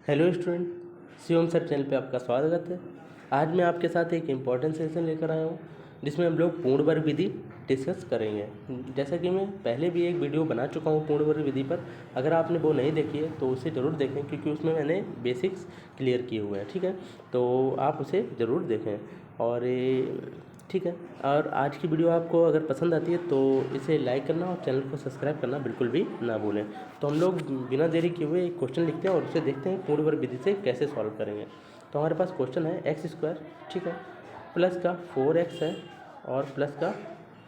Hello student, Shivam sir channel पे आपका स्वागत है। आज मैं आपके साथ एक इम्पॉर्टेंट सेशन लेकर आया हूँ जिसमें हम लोग पूर्ण वर्ग विधि डिस्कस करेंगे। जैसा कि मैं पहले भी एक वीडियो बना चुका हूँ पूर्ण वर्ग विधि पर। अगर आपने वो नहीं देखी है तो उसे ज़रूर देखें क्योंकि उसमें मैंने बेसिक्स क्लियर किए हुए हैं। ठीक है, तो आप उसे ज़रूर देखें। और ठीक है, और आज की वीडियो आपको अगर पसंद आती है तो इसे लाइक करना और चैनल को सब्सक्राइब करना बिल्कुल भी ना भूलें। तो हम लोग बिना देरी किए हुए एक क्वेश्चन लिखते हैं और उसे देखते हैं पूर्ण वर्ग विधि से कैसे सॉल्व करेंगे। तो हमारे पास क्वेश्चन है एक्स स्क्वायर, ठीक है, प्लस का 4x है और प्लस का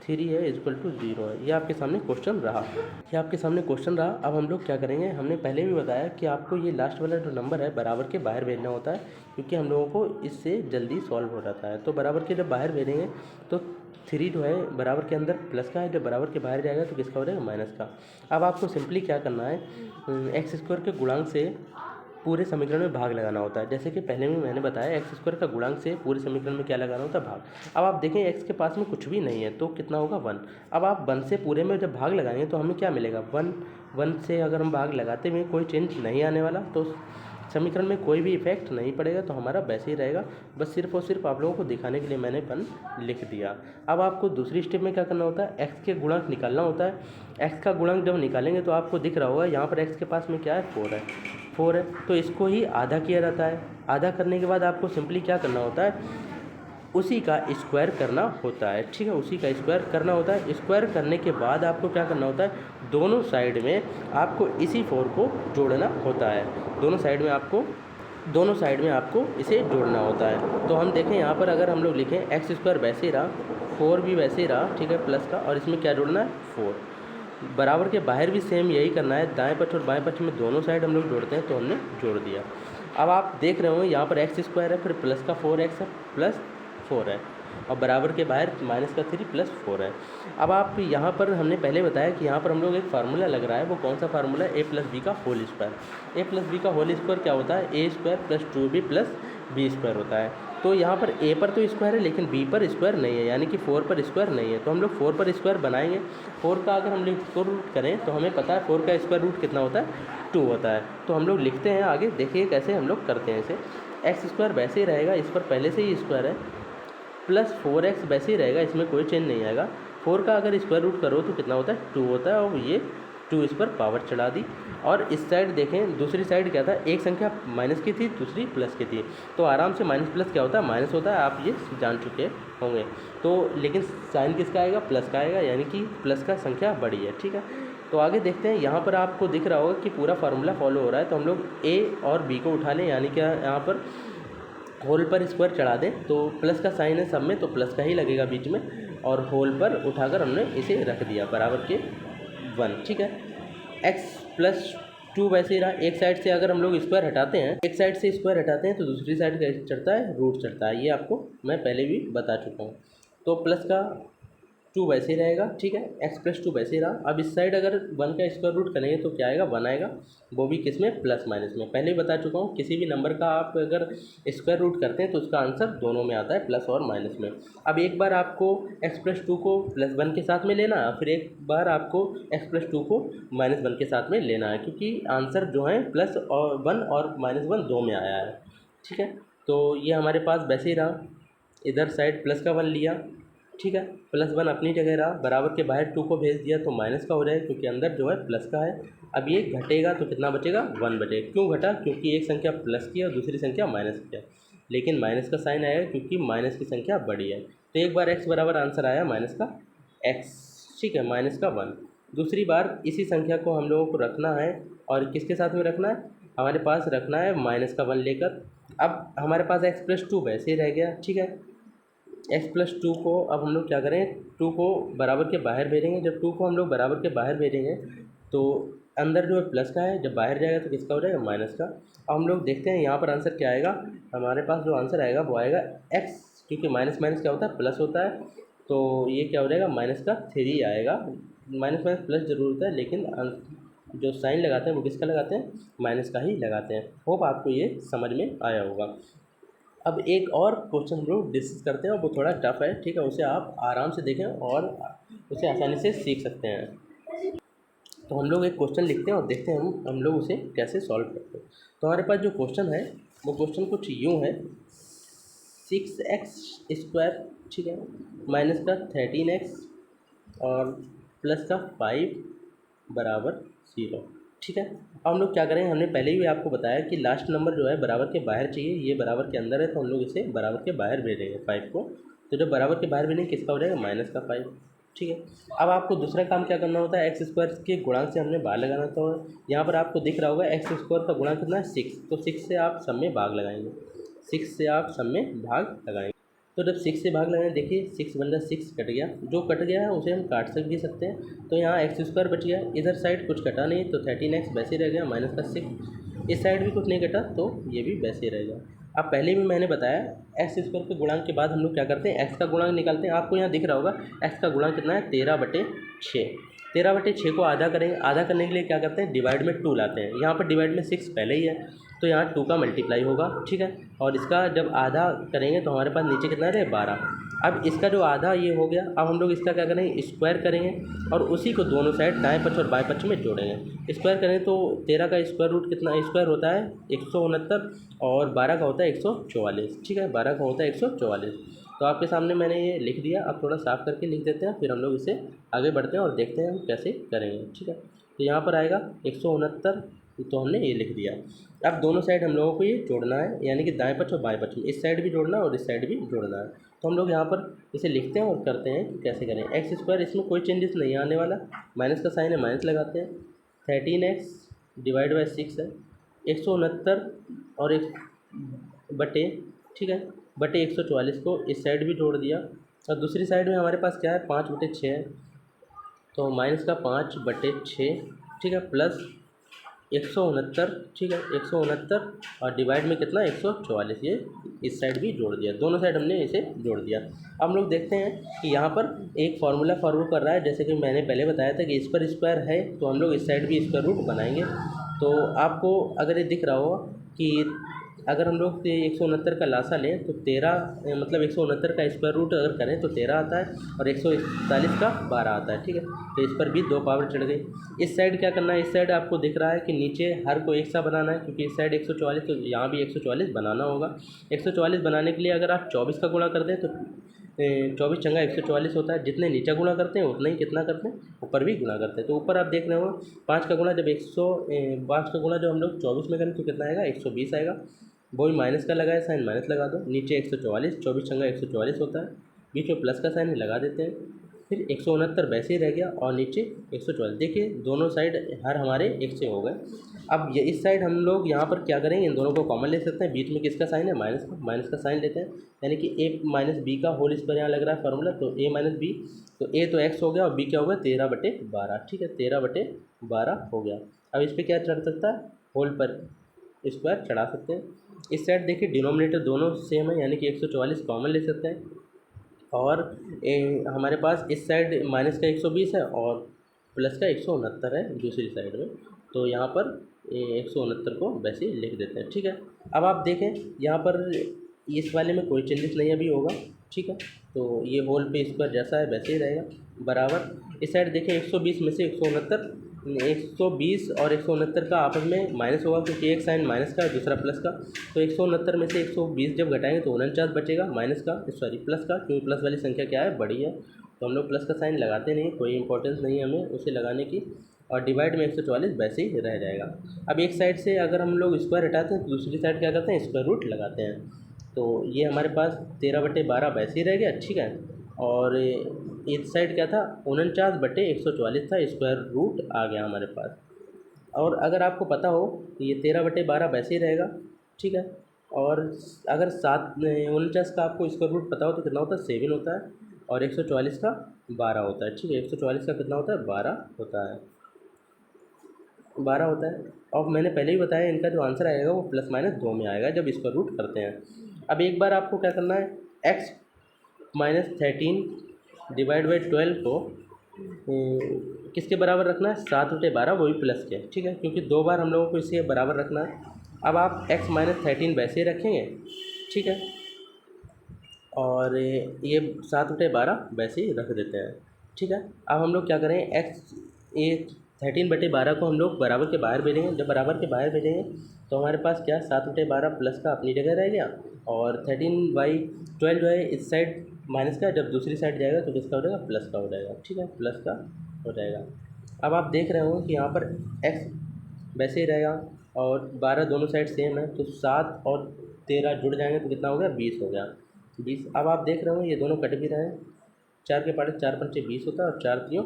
3 है इक्वल टू 0 है। ये आपके सामने क्वेश्चन रहा। अब हम लोग क्या करेंगे, हमने पहले भी बताया कि आपको ये लास्ट वाला जो नंबर है बराबर के बाहर भेजना होता है क्योंकि हम लोगों को इससे जल्दी सॉल्व हो जाता है। तो बराबर के जब बाहर भेजेंगे तो 3 जो है बराबर के अंदर प्लस का है, जब बराबर के बाहर जाएगा तो किसका हो जाएगा, माइनस का। अब आपको सिंपली क्या करना है, एक्स स्क्वायर के गुणांक से पूरे समीकरण में भाग लगाना होता है। जैसे कि पहले भी मैंने बताया एक्स स्क्वायर का गुणांक से पूरे समीकरण में क्या लगाना होता है, भाग। अब आप देखें एक्स के पास में कुछ भी नहीं है तो कितना होगा, 1। अब आप 1 से पूरे में जब भाग लगाएंगे तो हमें क्या मिलेगा, 1 से अगर हम भाग लगाते हुए कोई चेंज नहीं आने वाला तो समीकरण में कोई भी इफेक्ट नहीं पड़ेगा, तो हमारा वैसे ही रहेगा। बस सिर्फ और सिर्फ आप लोगों को दिखाने के लिए मैंने 1 लिख दिया। अब आपको दूसरी स्टेप में क्या करना होता है, एक्स के गुणांक निकालना होता है। एक्स का गुणांक जब निकालेंगे तो आपको दिख रहा होगा यहाँ पर एक्स के पास में क्या है, 4 है। तो इसको ही आधा किया जाता है। आधा करने के बाद आपको सिंपली क्या करना होता है, उसी का स्क्वायर करना होता है। ठीक है, उसी का स्क्वायर करना होता है। स्क्वायर करने के बाद आपको क्या करना होता है, दोनों साइड में आपको इसी 4 को जोड़ना होता है। दोनों साइड में आपको इसे जोड़ना होता है। तो हम देखें यहाँ पर अगर हम लोग लिखें एक्स स्क्वायर वैसे ही रहा, 4 भी वैसे ही रहा, ठीक है, प्लस का, और इसमें क्या जोड़ना है, 4। बराबर के बाहर भी सेम यही करना है, दाएं पक्ष और बाएं पक्ष में दोनों साइड हम लोग जोड़ते हैं, तो हमने जोड़ दिया। अब आप देख रहे होंगे यहाँ पर एक्स स्क्वायर है, फिर प्लस का 4x है, प्लस 4 है, और बराबर के बाहर माइनस का 3 प्लस 4 है। अब आप यहाँ पर हमने पहले बताया कि यहाँ पर हम लोग एक फार्मूला लग रहा है, वो कौन सा फार्मूला है, ए प्लस बी का whole square. A plus B का होल स्क्वायर क्या होता है, A square plus 2b plus B square होता है। तो यहाँ पर ए पर तो स्क्वायर है लेकिन बी पर स्क्वायर नहीं है, यानी कि 4 पर स्क्वायर नहीं है। तो हम लोग 4 पर स्क्वायर बनाएंगे। 4 का अगर हम लोग स्क्वायर रूट करें तो हमें पता है 4 का स्क्वायर रूट कितना होता है, 2 होता है। तो हम लोग लिखते हैं आगे, देखिए कैसे हम लोग करते हैं इसे। एक्स स्क्वायर वैसे ही रहेगा, इस पर पहले से ही स्क्वायर है, प्लस 4x वैसे ही रहेगा, इसमें कोई चेंज नहीं आएगा। 4 का अगर स्क्वायर रूट करो तो कितना होता है, 2 होता है, और ये 2 इस पर पावर चढ़ा दी। और इस साइड देखें, दूसरी साइड क्या था, एक संख्या माइनस की थी, दूसरी प्लस की थी, तो आराम से माइनस प्लस क्या होता है, माइनस होता है, आप ये जान चुके होंगे। तो लेकिन साइन किसका आएगा, प्लस का आएगा, यानी कि प्लस का संख्या बड़ी है। ठीक है, तो आगे देखते हैं। यहाँ पर आपको दिख रहा होगा कि पूरा फार्मूला फॉलो हो रहा है, तो हम लोग ए और बी को उठा लें, यानी कि यहाँ पर होल पर स्क्वायर चढ़ा दें तो प्लस का साइन है सब में, तो प्लस का ही लगेगा बीच में, और होल पर उठाकर हमने इसे रख दिया बराबर के 1। ठीक है, एक्स प्लस 2 वैसे ही रहा। एक साइड से अगर हम लोग स्क्वायर हटाते हैं, एक साइड से स्क्वायर हटाते हैं तो दूसरी साइड का चढ़ता है, रूट चढ़ता है। ये आपको मैं पहले भी बता चुका हूँ। तो प्लस का 2 वैसे ही रहेगा, ठीक है, एक्स प्लस 2 वैसे ही रहा। अब इस साइड अगर 1 का स्क्वायर रूट करेंगे तो क्या आएगा, 1 आएगा, वो भी किस में, प्लस माइनस में। पहले ही बता चुका हूँ, किसी भी नंबर का आप अगर स्क्वायर रूट करते हैं तो उसका आंसर दोनों में आता है, प्लस और माइनस में। अब एक बार आपको एक्स प्लस 2 को प्लस 1 के साथ में लेना है, फिर एक बार आपको एक्स प्लस 2 को माइनस 1 के साथ में लेना है, क्योंकि आंसर जो है प्लस और 1 और माइनस 1 दो में आया है। ठीक है, तो ये हमारे पास वैसे ही रहा। इधर साइड प्लस का 1 लिया, ठीक है, प्लस 1 अपनी जगह रहा, बराबर के बाहर 2 को भेज दिया तो माइनस का हो जाएगा, क्योंकि अंदर जो है प्लस का है। अब ये घटेगा तो कितना बचेगा, 1 बचेगा। क्यों घटा, क्योंकि एक संख्या प्लस की है और दूसरी संख्या माइनस की है, लेकिन माइनस का साइन आएगा क्योंकि माइनस की संख्या बड़ी है। तो एक बार x बराबर आंसर आया माइनस का x, ठीक है, माइनस का 1। दूसरी बार इसी संख्या को हम लोगों को रखना है, और किसके साथ में रखना है, हमारे पास रखना है माइनस का 1 लेकर। अब हमारे पास x प्लस 2 वैसे ही रह गया, ठीक है। एक्स प्लस 2 को अब हम लोग क्या करें, 2 को बराबर के बाहर भेजेंगे। जब 2 को हम लोग बराबर के बाहर भेजेंगे तो अंदर जो है प्लस का है, जब बाहर जाएगा तो किसका हो जाएगा, माइनस का। अब हम लोग देखते हैं यहाँ पर आंसर क्या आएगा। हमारे पास जो आंसर आएगा वो आएगा एक्स, क्योंकि माइनस माइनस क्या होता है, प्लस होता है, तो ये क्या हो जाएगा, माइनस का 3 आएगा। माइनस माइनस प्लस जरूर होता है, लेकिन जो साइन लगाते हैं वो किसका लगाते हैं, माइनस का ही लगाते हैं। होप आपको ये समझ में आया होगा। अब एक और क्वेश्चन हम लोग डिस्कस करते हैं, और वो थोड़ा टफ है, ठीक है, उसे आप आराम से देखें और उसे आसानी से सीख सकते हैं। तो हम लोग एक क्वेश्चन लिखते हैं और देखते हैं हम लोग उसे कैसे सॉल्व करते हैं। तो हमारे पास जो क्वेश्चन है वो क्वेश्चन कुछ यूँ है, 6x², ठीक है, माइनस का 13x और प्लस का 5 बराबर 0, ठीक है। अब हम लोग क्या करेंगे, हमने पहले ही आपको बताया कि लास्ट नंबर जो है बराबर के बाहर चाहिए, ये बराबर के अंदर है तो हम लोग इसे बराबर के बाहर भेजेंगे 5 को। तो जब बराबर के बाहर भेजेंगे किसका हो जाएगा, माइनस का 5, ठीक है। अब आपको दूसरा काम क्या करना होता है, एक्स² के गुणांक से हमने भाग लगाना तो यहाँ पर आपको दिख रहा होगा x² का गुणांक कितना है 6, तो 6 से आप सब में भाग लगाएंगे, 6 से आप सब में भाग लगाएंगे। तो जब 6 से भाग लगाएं, देखिए 6 बन जा 6 कट गया, जो कट गया है उसे हम काट भी सकते हैं। तो यहाँ x² बच गया, इधर साइड कुछ कटा नहीं तो 13x वैसे रह गया, माइनस का 6, इस साइड भी कुछ नहीं कटा तो ये भी वैसे रहेगा। अब पहले भी मैंने बताया x² के गुणांक के बाद हम लोग क्या करते हैं, x का गुणांक निकालते हैं। आपको यहाँ दिख रहा होगा x का गुणांक कितना है, 13/6। 13/6 को आधा करेंगे, आधा करने के लिए क्या करते हैं, डिवाइड में 2 लाते हैं। यहाँ पर डिवाइड में 6 पहले ही है तो यहाँ 2 का मल्टीप्लाई होगा, ठीक है। और इसका जब आधा करेंगे तो हमारे पास नीचे कितना रहे, 12। अब इसका जो आधा ये हो गया, अब हम लोग इसका क्या करेंगे, स्क्वायर करेंगे और उसी को दोनों साइड दाएं पक्ष और बाएं पक्ष में जोड़ेंगे। स्क्वायर करें तो 13 का स्क्वायर रूट कितना, स्क्वायर होता है 169 और 12 का होता है 144, ठीक है, 12 का होता है 144। तो आपके सामने मैंने ये लिख दिया, अब थोड़ा साफ करके लिख देते हैं, फिर हम लोग इसे आगे बढ़ते हैं और देखते हैं हम कैसे करेंगे, ठीक है। तो यहाँ पर आएगा 169, तो हमने ये लिख दिया। अब दोनों साइड हम लोगों को ये जोड़ना है, यानी कि दाएं पक्ष और बाएं पक्ष में, इस साइड भी जोड़ना है और इस साइड भी जोड़ना है। तो हम लोग यहाँ पर इसे लिखते हैं और करते हैं कि कैसे करें। x², इसमें कोई चेंजेस नहीं आने वाला, माइनस का साइन है माइनस लगाते हैं, 13x डिवाइड बाई 6 है, 169 और 1 बटे, ठीक है, बटे 144 को इस साइड भी जोड़ दिया और दूसरी साइड में हमारे पास क्या है, 5/6 है, तो माइनस का 5/6, ठीक है, प्लस 169, ठीक है, 169 और डिवाइड में कितना 144, ये इस साइड भी जोड़ दिया, दोनों साइड हमने इसे जोड़ दिया। अब हम लोग देखते हैं कि यहाँ पर एक फार्मूला फॉलो कर रहा है, जैसे कि मैंने पहले बताया था कि इस पर स्क्वायर है तो हम लोग इस साइड भी स्क्वायर रूट बनाएंगे। तो आपको अगर ये दिख रहा होगा कि अगर हम लोग 169 का लासा लें तो 13, मतलब 169 का स्क्वायर रूट अगर करें तो 13 आता है और 141 का 12 आता है, ठीक है। तो इस पर भी 2 पावर चढ़ गई। इस साइड क्या करना है, इस साइड आपको दिख रहा है कि नीचे हर को एक सा बनाना है, क्योंकि इस साइड 144 तो यहाँ भी 144 बनाना होगा। 144 बनाने के लिए अगर आप 24 का गुणा कर दें तो 24 चंगा 144 होता है, जितने नीचे गुणा करते हैं उतना ही कितना करते हैं, ऊपर भी गुणा करते हैं। तो ऊपर आप देख रहे हो 5 का गुणा जब 5 का गुणा जब हम लोग 24 में करें तो कितना आएगा, 120 आएगा। वही माइनस का लगाए साइन, माइनस लगा दो, नीचे 144, 24 चंगा 144 होता है, बीच में प्लस का साइन लगा देते हैं, फिर 169 वैसे ही रह गया और नीचे 144। देखिए दोनों साइड हर हमारे एक से हो गए। अब ये इस साइड हम लोग यहाँ पर क्या करेंगे, इन दोनों को कॉमन ले सकते हैं, बीच में किसका साइन है, माइनस का, माइनस का साइन लेते हैं, यानी कि a माइनस बी का होल इस पर यहाँ लग रहा है फार्मूला, तो a माइनस बी, तो a तो x हो गया और b क्या हो गया, 13/12, ठीक है, 13/12 हो गया। अब इस पर क्या चढ़ सकता है, होल पर स्क्वायर चढ़ा सकते हैं। इस साइड देखिए डिनोमिनेटर दोनों सेम है, यानी कि 144 कॉमन ले सकते हैं और हमारे पास इस साइड माइनस का 120 है और प्लस का 169 है दूसरी साइड में, तो यहाँ पर 169 को वैसे ही लिख देते हैं, ठीक है। अब आप देखें यहाँ पर इस वाले में कोई चेंजेस नहीं अभी होगा, ठीक है, तो ये होल पे स्क्वायर जैसा है वैसे ही रहेगा बराबर। इस साइड देखें 120 में से 120 और 169 का आपस में माइनस होगा, क्योंकि एक साइन माइनस का है दूसरा प्लस का, तो 169 में से 120 जब घटाएंगे तो 49 बचेगा माइनस का, सॉरी प्लस का, क्योंकि प्लस वाली संख्या क्या है, बड़ी है, तो हम लोग प्लस का साइन लगाते नहीं, कोई इंपॉर्टेंस नहीं है हमें उसे लगाने की, और डिवाइड में 144 वैसे ही रह जाएगा। अब एक साइड से अगर हम लोग स्क्वायर हटाते हैं तो दूसरी साइड क्या करते हैं, स्क्वायर रूट लगाते हैं, तो ये हमारे पास 13/12 वैसे ही रह गया, ठीक है। और इस साइड क्या था, 49/144 था, स्क्वायर रूट आ गया हमारे पास। और अगर आपको पता हो कि ये 13/12 वैसे ही रहेगा, ठीक है। और अगर 49 का आपको स्क्वायर रूट पता हो तो कितना होता है, 7 होता है, और 144 का 12 होता है, ठीक है, 144 का कितना होता है, 12 होता है, 12 होता है। और मैंने पहले ही बताया इनका जो आंसर आएगा वो प्लस माइनस 2 में आएगा जब स्क्वायर रूट करते हैं। अब एक बार आपको क्या करना है, x माइनस 13 डिवाइड बाई 12 को किसके बराबर रखना है, 7/12, वही प्लस के, ठीक है, क्योंकि 2 बार हम लोगों को इसे बराबर रखना है। अब आप x माइनस 13 वैसे ही रखेंगे, ठीक है, और ये 7/12 वैसे ही रख देते हैं, ठीक है। अब हम लोग क्या करें, x 13/12 को हम लोग बराबर के बाहर भेजेंगे। जब बराबर के बाहर भेजेंगे तो हमारे पास क्या 7/12 प्लस का अपनी जगह रह गया, और 13/12 जो है इस साइड माइनस का, जब दूसरी साइड जाएगा तो किसका हो जाएगा, प्लस का हो जाएगा। ठीक है, प्लस का हो जाएगा। अब आप देख रहे हो कि यहाँ पर x वैसे ही रहेगा और 12 दोनों साइड सेम है, तो 7 और 13 जुड़ जाएंगे तो कितना हो गया, 20 हो गया, 20। अब आप देख रहे हो ये दोनों कट भी रहे हैं, 4 के पार्ट 4 पंचे 20 होता है और 4 3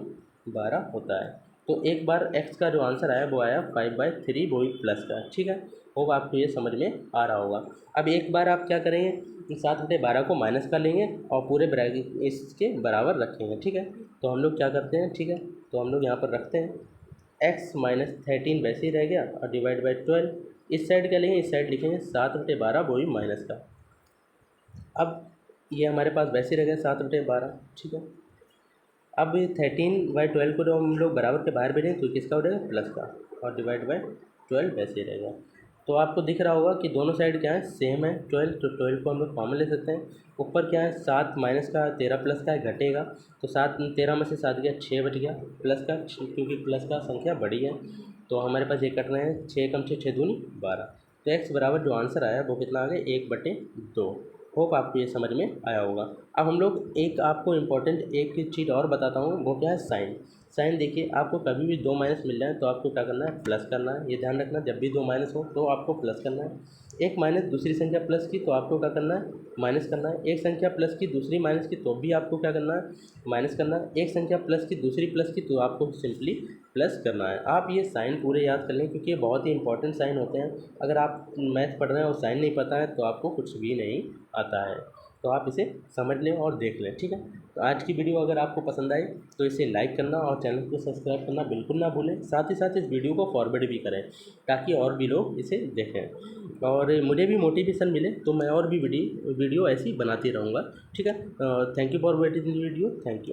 12 होता है। तो एक बार x का जो आंसर आया वो आया 5/3 वो भी प्लस का। ठीक है, होप आपको ये समझ में आ रहा होगा। अब एक बार आप क्या करेंगे, 7/12 को माइनस कर लेंगे और पूरे ब्रैकेट इसके बराबर रखेंगे। ठीक है, तो हम लोग क्या करते हैं, ठीक है, तो हम लोग यहाँ पर रखते हैं x माइनस 13 वैसे ही रह गया और डिवाइड बाई 12। इस साइड क्या लेंगे, इस साइड लिखेंगे 7/12 वो भी माइनस का। अब ये हमारे पास वैसे रह गया 7/12। ठीक है, अब 13/12 को जब हम लोग बराबर के बाहर भेजेंगे तो किसका हो जाएगा, प्लस का, और डिवाइड बाई 12 वैसे ही रहेगा। तो आपको दिख रहा होगा कि दोनों साइड क्या है, सेम है 12, तो 12 को हम लोग कॉमन ले सकते हैं। ऊपर क्या है, 7 माइनस का 13 प्लस का है, घटेगा, तो 7 13 में से 7 गया 6 बच गया प्लस का, क्योंकि प्लस का संख्या बड़ी है तो हमारे पास ये कट रहे हैं, 6 कम 6 6 दूनी 12। तो x बराबर जो आंसर आया वो कितना आ गया, 1/2। होप आपको ये समझ में आया होगा। अब हम लोग एक आपको इम्पॉर्टेंट एक चीज़ और बताता हूँ, वो क्या है, साइन। साइन देखिए, आपको कभी भी 2 माइनस मिल जाए तो आपको क्या करना है, प्लस करना है। ये ध्यान रखना, जब भी 2 माइनस हो तो आपको प्लस करना है। एक माइनस दूसरी संख्या प्लस की तो आपको क्या करना है, माइनस करना है। एक संख्या प्लस की दूसरी माइनस की तो भी आपको क्या करना है, माइनस करना है। एक संख्या प्लस की दूसरी प्लस की तो आपको सिंपली प्लस करना है। आप ये साइन पूरे याद कर लें, क्योंकि ये बहुत ही इंपॉर्टेंट साइन होते हैं। अगर आप मैथ पढ़ रहे हैं और साइन नहीं पता है तो आपको कुछ भी नहीं आता है। तो आप इसे समझ लें और देख लें। ठीक है, तो आज की वीडियो अगर आपको पसंद आई तो इसे लाइक करना और चैनल को सब्सक्राइब करना बिल्कुल ना भूलें। साथ ही साथ इस वीडियो को फॉरवर्ड भी करें ताकि और भी लोग इसे देखें और मुझे भी मोटिवेशन मिले, तो मैं और भी वीडियो ऐसी बनाती रहूँगा। ठीक है, thank you for watching video, thank you.